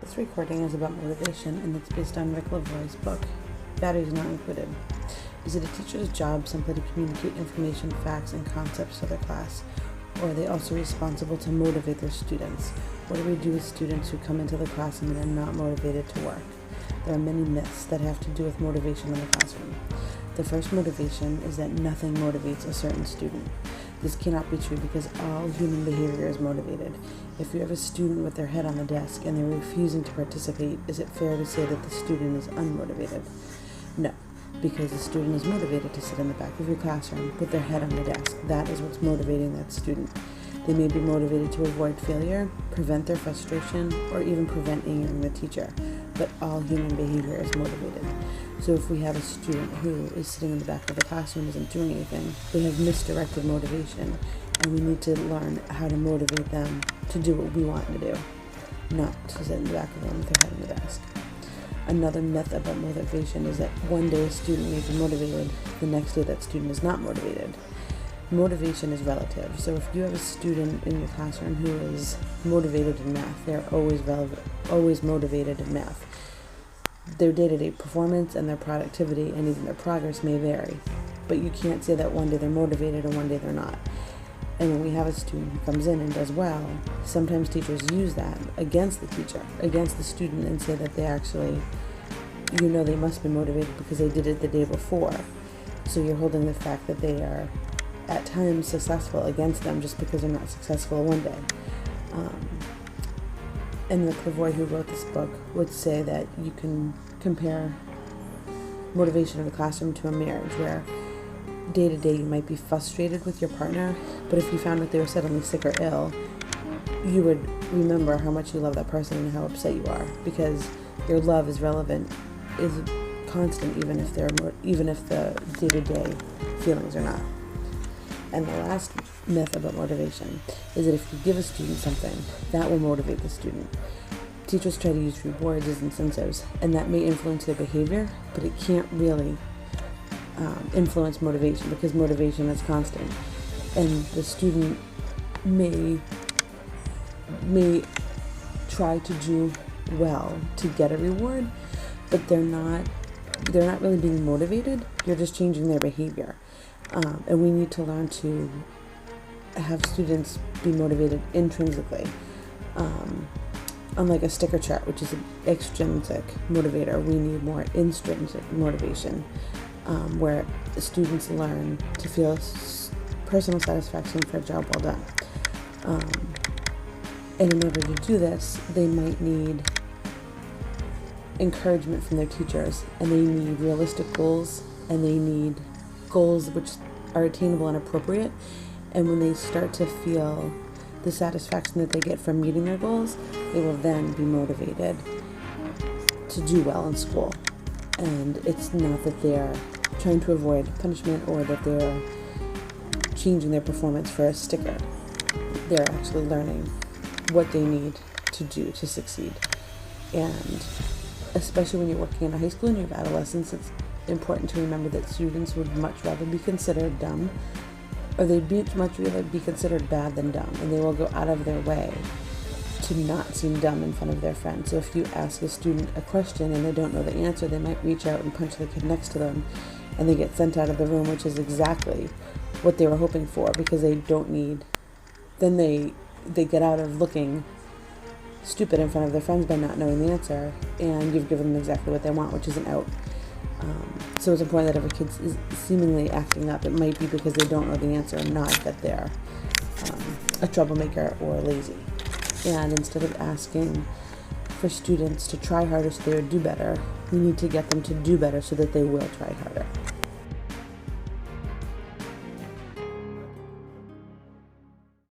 This recording is about motivation, and it's based on Rick LaVoy's book, Batteries Not Included. Is it a teacher's job simply to communicate information, facts, and concepts to their class? Or are they also responsible to motivate their students? What do we do with students who come into the class and are not motivated to work? There are many myths that have to do with motivation in the classroom. The first motivation is that nothing motivates a certain student. This cannot be true because all human behavior is motivated. If you have a student with their head on the desk and they're refusing to participate, is it fair to say that the student is unmotivated? No, because the student is motivated to sit in the back of your classroom with their head on the desk. That is what's motivating that student. They may be motivated to avoid failure, prevent their frustration, or even prevent angering the teacher, but all human behavior is motivated. So if we have a student who is sitting in the back of the classroom and isn't doing anything, they have misdirected motivation, and we need to learn how to motivate them to do what we want them to do, not to sit in the back of them with their head on the desk. Another myth about motivation is that one day a student may be motivated, the next day that student is not motivated. Motivation is relative. So if you have a student in your classroom who is motivated in math, they're always motivated in math. Their day-to-day performance and their productivity and even their progress may vary, but you can't say that one day they're motivated and one day they're not. And when we have a student who comes in and does well, sometimes teachers use that against the teacher, against the student, and say that they actually, they must be motivated because they did it the day before. So you're holding the fact that they are at times successful against them just because they're not successful one day. And Rick LaVoy, who wrote this book, would say that you can compare motivation in the classroom to a marriage where day to day you might be frustrated with your partner, but if you found out they were suddenly sick or ill, you would remember how much you love that person and how upset you are, because your love is relevant, is constant, even if the day-to-day feelings are not. And the last myth about motivation is that if you give a student something, that will motivate the student. Teachers try to use rewards as incentives, and that may influence their behavior, but it can't really influence motivation because motivation is constant. And the student may try to do well to get a reward, but they're not really being motivated. You're just changing their behavior. And we need to learn to have students be motivated intrinsically. Unlike a sticker chart, which is an extrinsic motivator, we need more intrinsic motivation, where students learn to feel personal satisfaction for a job well done. And in order to do this, they might need encouragement from their teachers, and they need realistic goals, and they need goals which are attainable and appropriate. And when they start to feel the satisfaction that they get from meeting their goals, they will then be motivated to do well in school. And it's not that they're trying to avoid punishment or that they're changing their performance for a sticker. They're actually learning what they need to do to succeed. And especially when you're working in a high school and you have adolescents, it's important to remember that students would much rather be considered dumb, or they'd much rather be considered bad than dumb, and they will go out of their way to not seem dumb in front of their friends. So if you ask a student a question and they don't know the answer, they might reach out and punch the kid next to them, and they get sent out of the room, which is exactly what they were hoping for, because they get out of looking stupid in front of their friends by not knowing the answer, and you've given them exactly what they want, which is an out. So it's important that if a kid is seemingly acting up, it might be because they don't know the answer, and not that they're a troublemaker or lazy. And instead of asking for students to try harder so they would do better, we need to get them to do better so that they will try harder.